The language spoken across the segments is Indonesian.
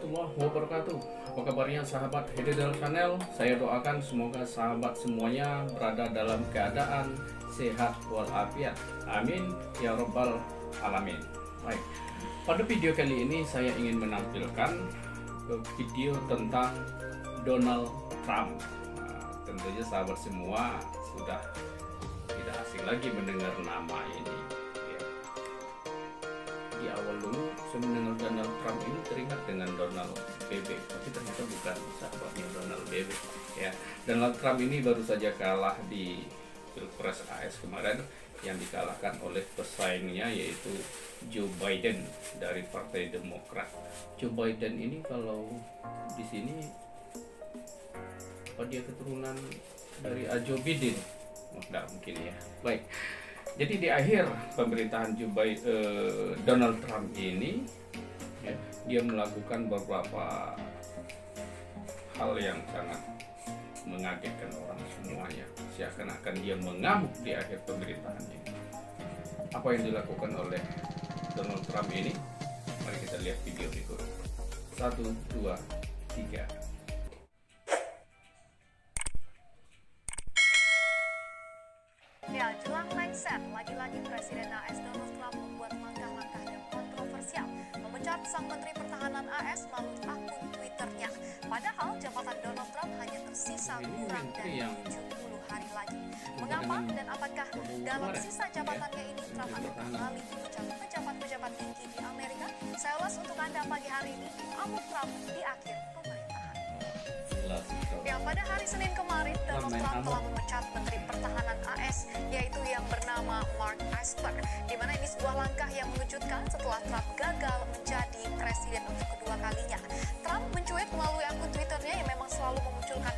warahmatullahi wabarakatuh. Apa kabarnya sahabat Hidayah Channel? Saya doakan semoga sahabat semuanya berada dalam keadaan sehat walafiat. Amin ya rabbal alamin. Baik, pada video kali ini saya ingin menampilkan video tentang Donald Trump. Tentunya sahabat semua sudah tidak asing lagi mendengar nama ini. Di awal dulu saya mendengar Donald Trump ini teringat dengan Donald Bebek, tapi ternyata bukan sahabatnya Donald Bebek ya. Donald Trump ini baru saja kalah di Pilpres AS kemarin yang dikalahkan oleh pesaingnya yaitu Joe Biden dari Partai Demokrat. Joe Biden ini kalau di sini apa dia keturunan dari Joe Biden? Tidak mungkin ya. Baik. Jadi di akhir pemerintahan Donald Trump ini, ya, dia melakukan beberapa hal yang sangat mengagetkan orang semuanya. Seakan-akan dia mengamuk di akhir pemerintahannya. Apa yang dilakukan oleh Donald Trump ini? Mari kita lihat video berikut. 1, 2, 3. Ya, jelang lengser, lagi-lagi Presiden AS Donald Trump membuat langkah-langkah yang kontroversial, memecat sang Menteri Pertahanan AS melalui akun Twitternya. Padahal jabatan Donald Trump hanya tersisa kurang dari 70 hari lagi. Mengapa dan apakah dalam sisa jabatannya ini Trump akan kembali memecat pejabat-pejabat tinggi di Amerika? Saya ulas untuk Anda pagi hari ini, amuk Trump di akhir pemerintahan. Ya, pada hari Senin kemarin, Donald Trump telah memecat Menteri Pertahanan AS, yaitu yang bernama Mark Esper, di mana ini sebuah langkah yang mengejutkan setelah Trump gagal menjadi presiden untuk kedua kalinya. Trump mencuit melalui akun Twitternya yang memang selalu memunculkan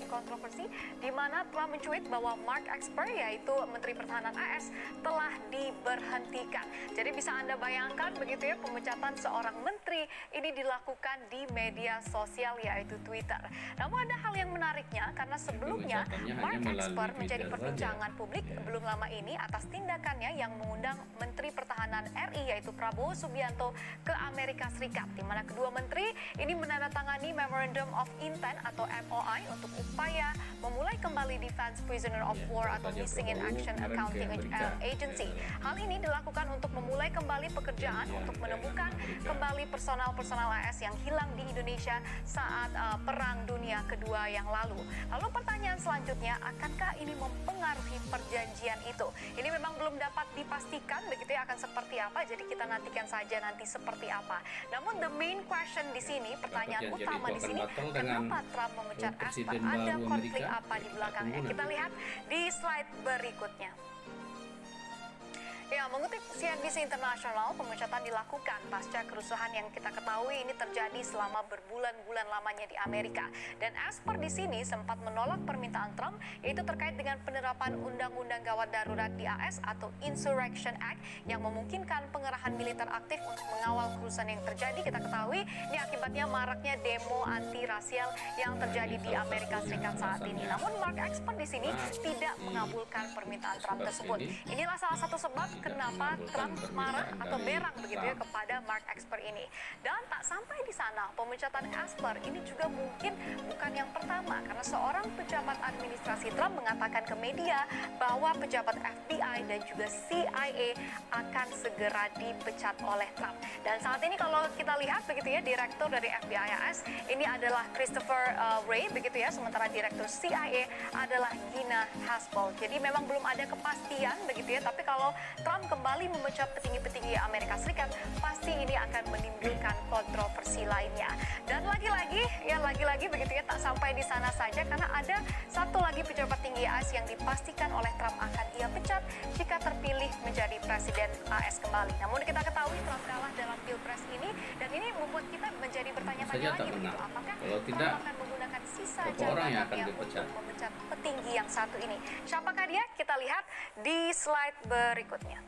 kontroversi, di mana Trump mencuit bahwa Mark Esper, yaitu Menteri Pertahanan AS, telah diberhentikan. Jadi bisa Anda bayangkan begitu ya, pemecatan seorang menteri ini dilakukan di media sosial yaitu Twitter. Namun ada hal yang menariknya karena sebelumnya Mark Esper menjadi perbincangan publik belum lama ini atas tindakannya yang mengundang Menteri Pertahanan RI yaitu Prabowo Subianto ke Amerika Serikat, di mana kedua menteri ini menandatangani Memorandum of Intent atau MOI untuk upaya memulai kembali Defense Prisoner of War atau Missing in Action Accounting Agency. Hal ini dilakukan untuk memulai kembali pekerjaan untuk menemukan kembali personal AS yang hilang di Indonesia saat Perang Dunia Kedua yang lalu. Lalu pertanyaan selanjutnya, akankah ini mempengaruhi perjanjian itu? Ini memang belum dapat dipastikan begitu ya akan seperti apa, jadi kita nantikan saja nanti seperti apa. Namun the main question di sini, pertanyaan utama di sini, kenapa Trump memecat Esper? Ada konflik apa di belakangnya? Kita lihat di slide berikutnya. Ya, mengutip CNBC International, pemecatan dilakukan pasca kerusuhan yang kita ketahui ini terjadi selama berbulan-bulan lamanya di Amerika. Dan Esper di sini sempat menolak permintaan Trump, yaitu terkait dengan penerapan Undang-Undang Gawat Darurat di AS atau Insurrection Act yang memungkinkan pengerahan militer aktif untuk mengawal kerusuhan yang terjadi. Kita ketahui ini akibatnya maraknya demo anti-rasial yang terjadi di Amerika Serikat saat ini. Namun Mark Esper di sini tidak mengabulkan permintaan Trump tersebut. Inilah salah satu sebab kenapa Trump marah atau berang begitu ya kepada Mark Esper ini. Dan tak sampai di sana, pemecatan Esper ini juga mungkin bukan yang pertama, karena seorang pejabat administrasi Trump mengatakan ke media bahwa pejabat FBI dan juga CIA akan segera dipecat oleh Trump. Dan saat ini kalau kita lihat begitu ya, direktur dari FBI AS ini adalah Christopher Wray begitu ya, sementara direktur CIA adalah Gina Haspel. Jadi memang belum ada kepastian begitu ya, tapi kalau Trump kembali memecat petinggi-petinggi Amerika Serikat, pasti ini akan menimbulkan kontroversi lainnya. Dan lagi-lagi begitu ya, tak sampai di sana saja karena ada satu lagi pejabat tinggi AS yang dipastikan oleh Trump akan ia pecat jika terpilih menjadi presiden AS kembali. Namun kita ketahui Trump kalah dalam Pilpres ini dan ini membuat kita menjadi bertanya-tanya lagi begitu, apakah Trump akan menggunakan sisa jabatannya untuk memecat petinggi yang satu ini. Siapakah dia? Kita lihat di slide berikutnya.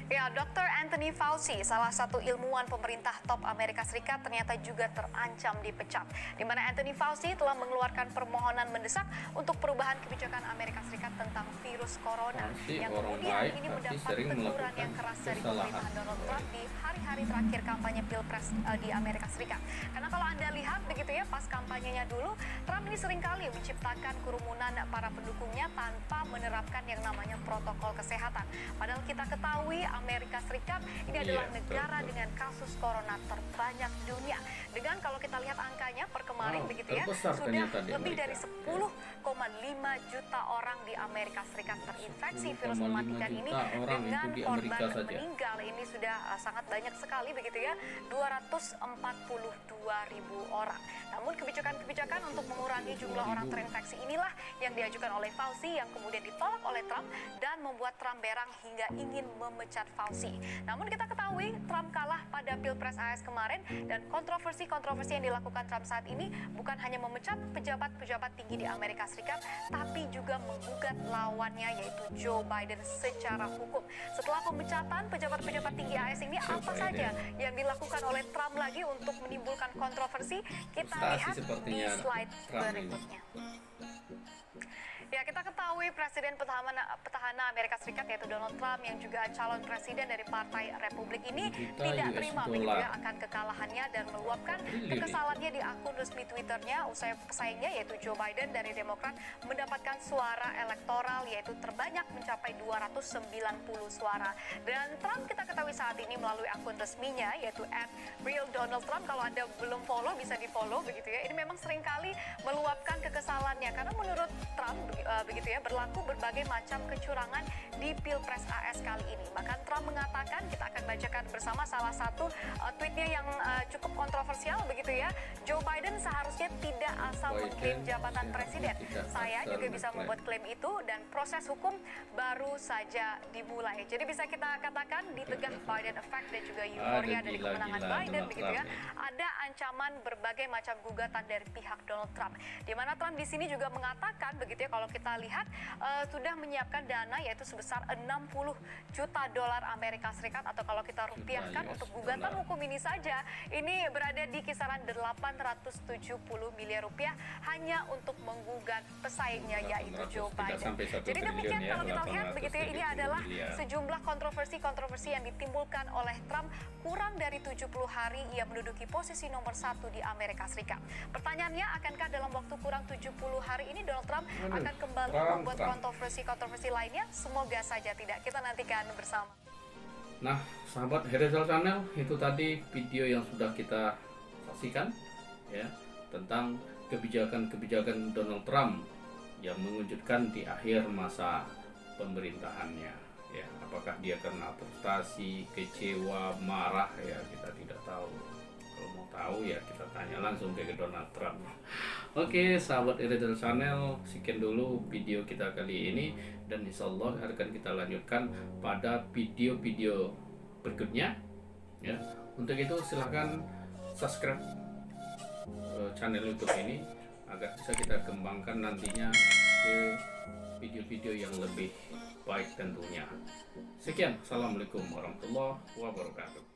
Ya, Dr. Anthony Fauci, salah satu ilmuwan pemerintah top Amerika Serikat, ternyata juga terancam dipecat. Di mana Anthony Fauci telah mengeluarkan permohonan mendesak untuk perubahan kebijakan Amerika Serikat tentang virus corona, yang kemudian ini mendapat teguran yang keras dari pemerintahan Donald Trump di hari-hari terakhir kampanye Pilpres di Amerika Serikat. Karena kalau Anda lihat begitu ya, pas kampanyenya dulu, Trump ini seringkali menciptakan kerumunan para pendukungnya tanpa menerapkan yang namanya protokol kesehatan. Padahal kita ketahui Amerika Serikat ini adalah negara dengan kasus corona terbanyak di dunia. Dengan kalau kita lihat angkanya per kemarin begitu ya, sudah lebih dari 10,5 juta orang di Amerika Serikat terinfeksi virus mematikan ini, dengan korban meninggal ini sudah sangat banyak sekali begitu ya, 242.000 orang. Namun kebijakan-kebijakan untuk mengurangi jumlah orang terinfeksi inilah yang diajukan oleh Fauci, yang kemudian ditolak oleh Trump dan membuat Trump berang hingga ingin memecat Fauci. Namun kita ketahui Trump kalah pada Pilpres AS kemarin, dan kontroversi yang dilakukan Trump saat ini bukan hanya memecat pejabat-pejabat tinggi di Amerika Serikat, tapi juga menggugat lawannya yaitu Joe Biden secara hukum. Setelah pemecatan pejabat-pejabat tinggi AS ini, apa saja yang dilakukan oleh Trump lagi untuk menimbulkan kontroversi? Kita lihat di slide berikutnya. Ya, kita ketahui Presiden petahana Amerika Serikat yaitu Donald Trump, yang juga calon presiden dari Partai Republik ini, tidak terima begitu ya akan kekalahannya dan meluapkan kekesalannya di akun resmi Twitternya usai pesaingnya yaitu Joe Biden dari Demokrat mendapatkan suara elektoral yaitu terbanyak mencapai 290 suara. Dan Trump kita ketahui saat ini melalui akun resminya yaitu @RealDonaldTrump. Kalau Anda belum follow bisa di-follow begitu ya. Ini memang seringkali meluapkan kekesalannya karena menurut Trump begitu ya, berlaku berbagai macam kecurangan di Pilpres AS kali ini. Bahkan Trump mengatakan, kita akan bacakan bersama salah satu tweetnya yang cukup kontroversial begitu ya. Joe Biden seharusnya tidak asal mengklaim jabatan presiden. Saya juga bisa membuat klaim itu dan proses hukum baru saja dimulai. Jadi bisa kita katakan di tengah Biden effect dan juga euforia dari kemenangan Biden begitu ya, ada ancaman berbagai macam gugatan dari pihak Donald Trump. Di mana Trump di sini juga mengatakan begitu ya, kalau kita lihat sudah menyiapkan dana yaitu sebesar 60 juta dolar Amerika Serikat, atau kalau kita rupiahkan untuk gugatan hukum ini saja ini berada di kisaran 870 miliar rupiah hanya untuk menggugat pesaingnya yaitu Joe Biden. Jadi demikian kalau kita lihat begitu ya, ini adalah sejumlah kontroversi yang ditimbulkan oleh Trump kurang dari 70 hari ia menduduki posisi nomor 1 di Amerika Serikat. Pertanyaannya, akankah dalam waktu kurang 70 hari ini Donald Trump akan kembali membuat kontroversi lainnya? Semoga saja tidak. Kita nantikan bersama. Nah, sahabat Heredal Channel, itu tadi video yang sudah kita saksikan ya, tentang kebijakan-kebijakan Donald Trump yang mengejutkan di akhir masa pemerintahannya ya. Apakah dia karena frustasi, kecewa, marah ya, kita tidak tahu. Kalau mau tahu ya kita tanya langsung ke Donald Trump. Oke, sahabat Heredal Channel, sekian dulu video kita kali ini, dan insyaallah akan kita lanjutkan pada video-video berikutnya ya. Untuk itu silahkan subscribe channel YouTube ini agar bisa kita kembangkan nantinya ke video-video yang lebih baik tentunya. Sekian, assalamualaikum warahmatullahi wabarakatuh.